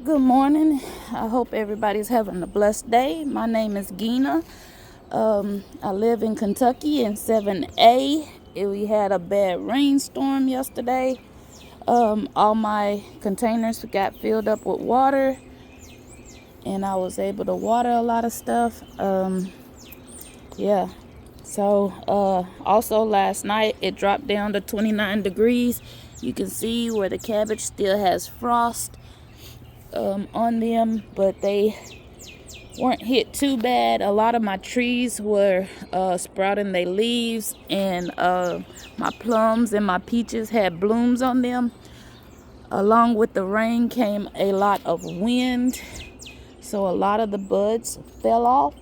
Good morning. I hope everybody's having a blessed day. My name is Gina. I live in Kentucky in 7A. We had a bad rainstorm yesterday. All my containers got filled up with water, and I was able to water a lot of stuff. Yeah. So, also last night it dropped down to 29 degrees. You can see where the cabbage still has frost on them, but they weren't hit too bad. A lot of my trees were sprouting their leaves, and my plums and my peaches had blooms on them. Along with the rain came a lot of wind, so a lot of the buds fell off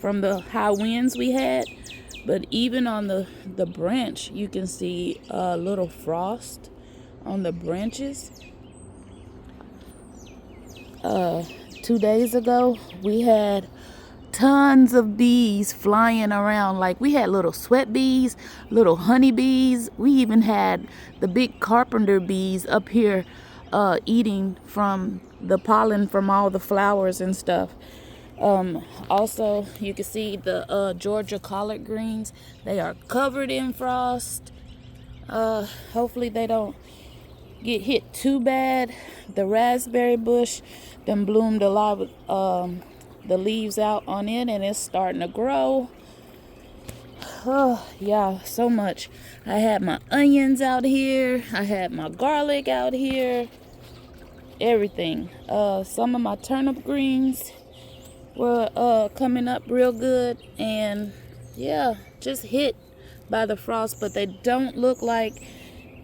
from the high winds we had. But even on the branch, you can see a little frost on the branches. 2 days ago, we had tons of bees flying around. Like, we had little sweat bees, little honey bees. We even had the big carpenter bees up here eating from the pollen from all the flowers and stuff. Also, you can see the Georgia collard greens. They are covered in frost. Hopefully they don't get hit too bad. The raspberry bush then bloomed a lot with the leaves out on it, and it's starting to grow. Oh yeah, so much. I had my onions out here, I had my garlic out here, everything. Some of my turnip greens were coming up real good, and yeah, just hit by the frost, but they don't look like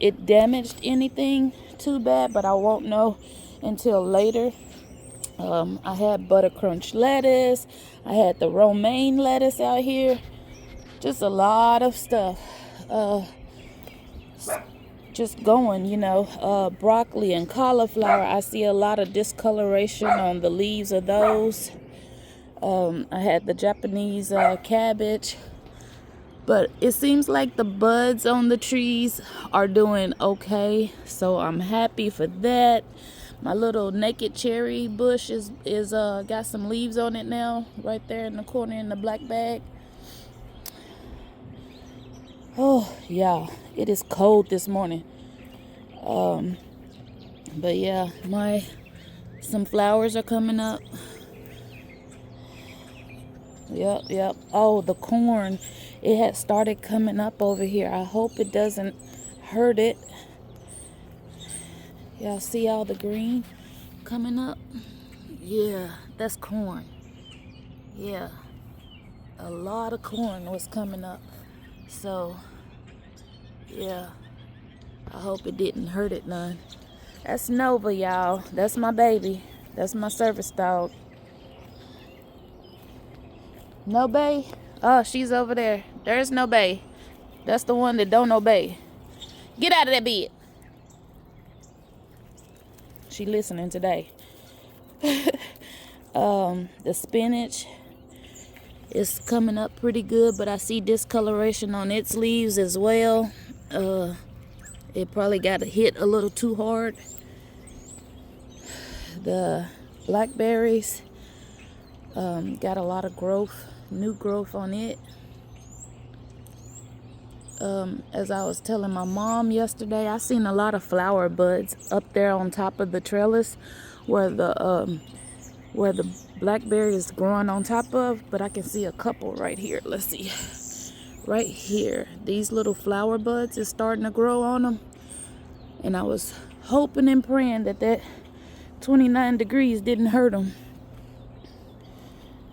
it damaged anything too bad, but I won't know until later. I had butter crunch lettuce, I had the romaine lettuce out here, just a lot of stuff just going, broccoli and cauliflower. I see a lot of discoloration on the leaves of those. I had the Japanese cabbage, but it seems like the buds on the trees are doing okay, so I'm happy for that. My little naked cherry bush is got some leaves on it now, right there in the corner in the black bag. Oh yeah, it is cold this morning. But yeah, some flowers are coming up. Yep. Oh, the corn. It had started coming up over here. I hope it doesn't hurt it. Y'all see all the green coming up? Yeah, that's corn. Yeah, a lot of corn was coming up. So, yeah, I hope it didn't hurt it none. That's Nova, y'all. That's my baby. That's my service dog. No Bay? Oh, she's over there. There's No Bay. That's the one that don't obey. Get out of that bed. She listening today. The spinach is coming up pretty good, but I see discoloration on its leaves as well. It probably got hit a little too hard. The blackberries got a lot of growth, new growth on it. As I was telling my mom yesterday, I seen a lot of flower buds up there on top of the trellis where the blackberry is growing on top of, but I can see a couple right here. Let's see. Right here, these little flower buds is starting to grow on them, and I was hoping and praying that 29 degrees didn't hurt them.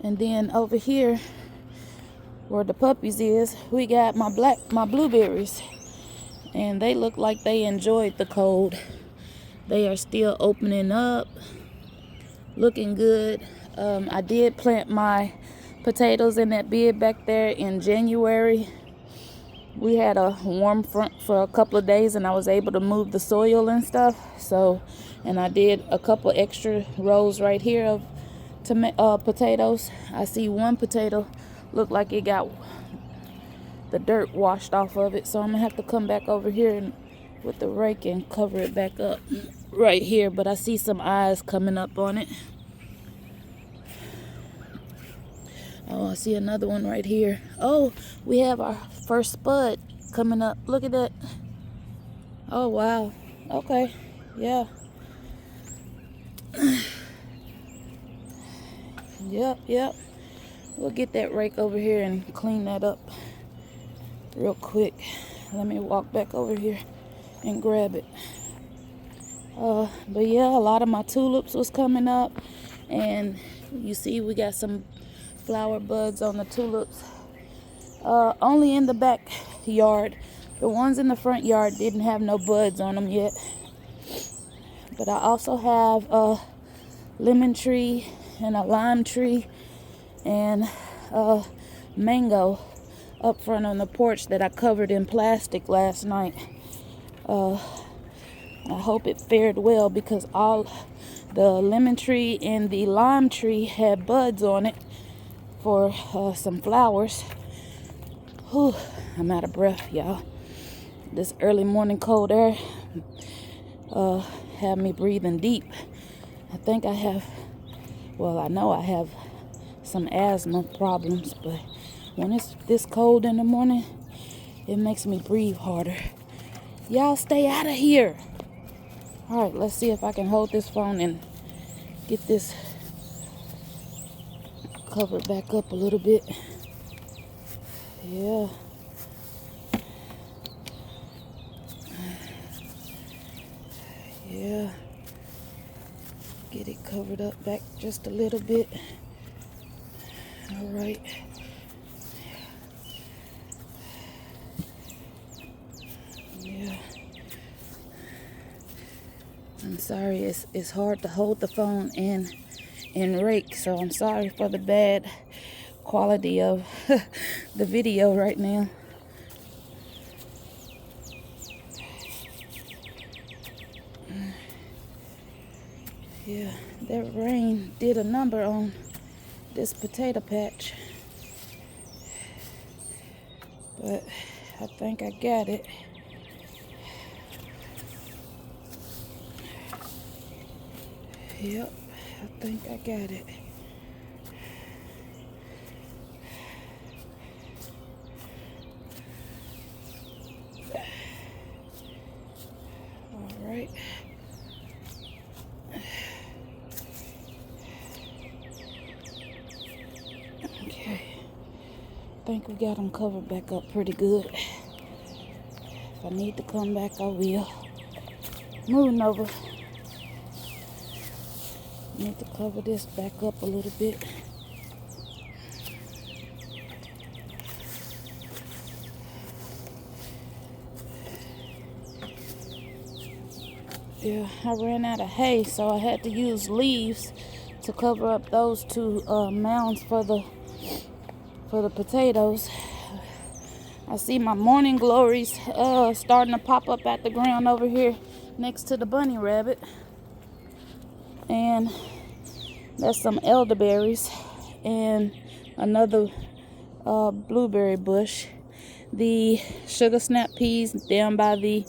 And then over here where the puppies is, we got my blueberries, and they look like they enjoyed the cold. They are still opening up, looking good. I did plant my potatoes in that bed back there in January. We had a warm front for a couple of days, and I was able to move the soil and stuff. So, and I did a couple extra rows right here of potatoes. I see one potato look like it got the dirt washed off of it, so I'm gonna have to come back over here with the rake and cover it back up. right here, but I see some eyes coming up on it. Oh, I see another one right here. Oh, we have our first spud coming up. Look at that. Oh, wow. Okay. Yeah. Yep. We'll get that rake over here and clean that up real quick. Let me walk back over here and grab it. But yeah, a lot of my tulips was coming up, and you see we got some flower buds on the tulips. Only in the backyard. The ones in the front yard didn't have no buds on them yet. But I also have a lemon tree and a lime tree and a mango up front on the porch that I covered in plastic last night. I hope it fared well because all the lemon tree and the lime tree had buds on it for some flowers. Whew, I'm out of breath, y'all. This early morning cold air had me breathing deep. I think I have, well, I know I have some asthma problems, but when it's this cold in the morning, it makes me breathe harder. Y'all stay out of here. All right, let's see if I can hold this phone and get this covered back up a little bit. Yeah. Yeah. Get it covered up back just a little bit. All right. Yeah. I'm sorry, it's hard to hold the phone and rake, so I'm sorry for the bad quality of the video right now. Yeah, that rain did a number on this potato patch, but I think I got it. Yep, I think I got it. All right. Okay. I think we got them covered back up pretty good. If I need to come back, I will. Moving over. Need to cover this back up a little bit. Yeah, I ran out of hay, so I had to use leaves to cover up those two mounds for the potatoes. I see my morning glories starting to pop up at the ground over here next to the bunny rabbit. And there's some elderberries and another blueberry bush. The sugar snap peas down by the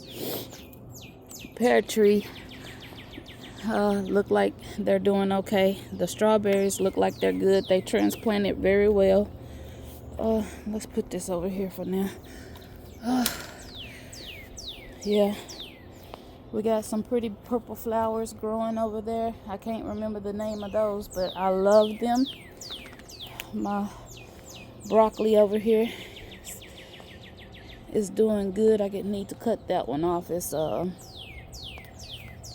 pear tree look like they're doing okay. The strawberries look like they're good. They transplanted very well. Let's put this over here for now. Yeah, we got some pretty purple flowers growing over there. I can't remember the name of those, but I love them. My broccoli over here is doing good. I need to cut that one off. It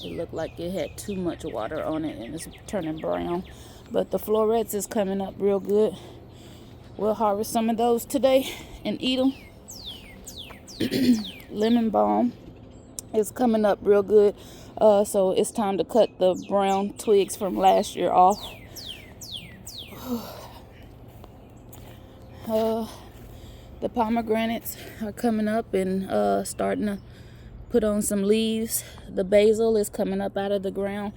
looked like it had too much water on it and it's turning brown. But the florets is coming up real good. We'll harvest some of those today and eat them. Lemon balm is coming up real good. So it's time to cut the brown twigs from last year off. The pomegranates are coming up and starting to put on some leaves. The basil is coming up out of the ground,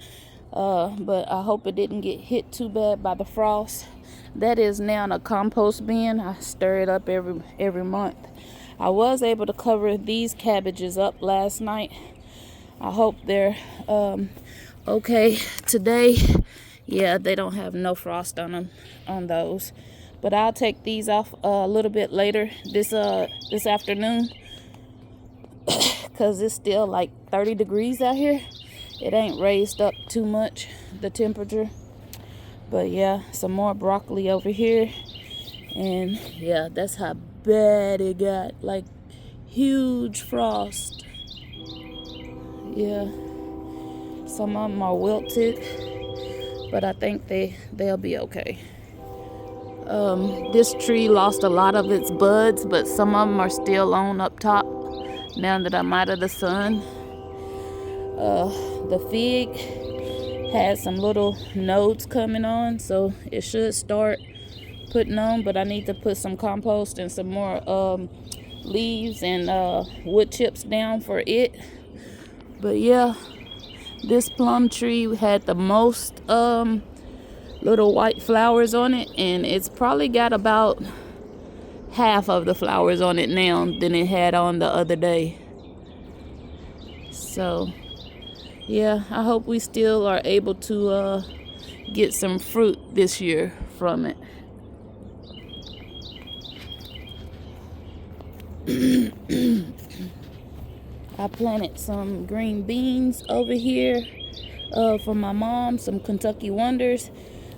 but I hope it didn't get hit too bad by the frost. That is now in a compost bin. I stir it up every month. I was able to cover these cabbages up last night. I hope they're okay today. Yeah, they don't have no frost on them, on those. But I'll take these off a little bit later this afternoon, because it's still like 30 degrees out here. It ain't raised up too much, the temperature. But yeah, some more broccoli over here. And yeah, that's how bad it got. Like huge frost. Yeah. Some of them are wilted, but I think they'll be okay. This tree lost a lot of its buds, but some of them are still on up top now that I'm out of the sun. The fig has some little nodes coming on, so it should start putting on, but I need to put some compost and some more leaves and wood chips down for it. But yeah, this plum tree had the most little white flowers on it, and it's probably got about half of the flowers on it now than it had on the other day. So yeah, I hope we still are able to get some fruit this year from it. I planted some green beans over here for my mom, some Kentucky Wonders.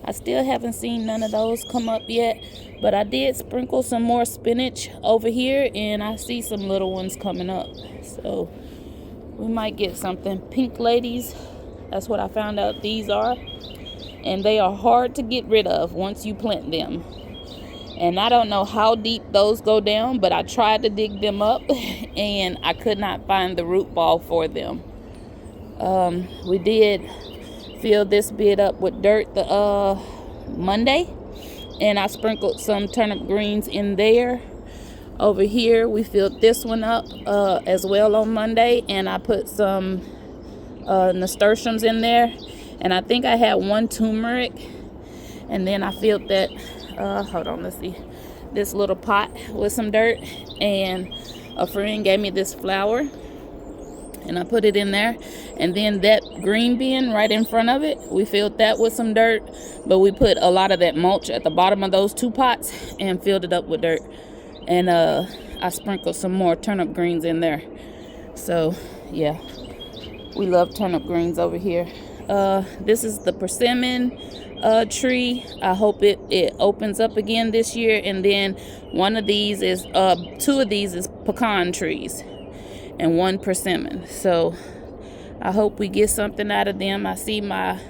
I still haven't seen none of those come up yet, but I did sprinkle some more spinach over here, and I see some little ones coming up. So we might get something. Pink ladies, that's what I found out these are. And they are hard to get rid of once you plant them. And I don't know how deep those go down, but I tried to dig them up and I could not find the root ball for them. We did fill this bed up with dirt the Monday, and I sprinkled some turnip greens in there. Over here we filled this one up as well on Monday, and I put some nasturtiums in there, and I think I had one turmeric, and then I filled that hold on, let's see, this little pot with some dirt, and a friend gave me this flour and I put it in there. And then that green bin right in front of it, we filled that with some dirt, but we put a lot of that mulch at the bottom of those two pots and filled it up with dirt. And I sprinkled some more turnip greens in there. So yeah, we love turnip greens over here. This is the persimmon tree. I hope it opens up again this year. And then one of these is two of these is pecan trees and one persimmon. So I hope we get something out of them. I see I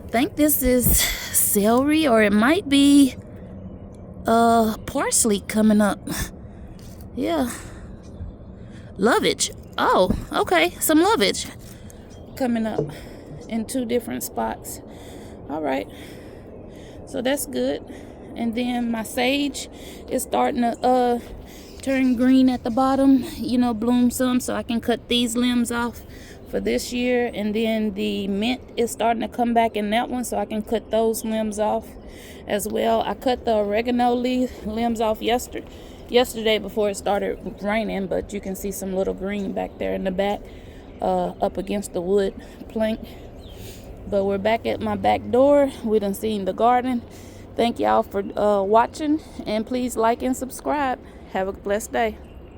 think this is celery, or it might be parsley coming up. Yeah, lovage. Oh, okay, some lovage coming up in two different spots. All right, so that's good. And then my sage is starting to turn green at the bottom, bloom some, so I can cut these limbs off for this year. And then the mint is starting to come back in that one, so I can cut those limbs off as well. I cut the oregano limbs off yesterday before it started raining, but you can see some little green back there in the back up against the wood plank. But we're back at my back door. We done seen the garden. Thank y'all for watching, and please like and subscribe. Have a blessed day.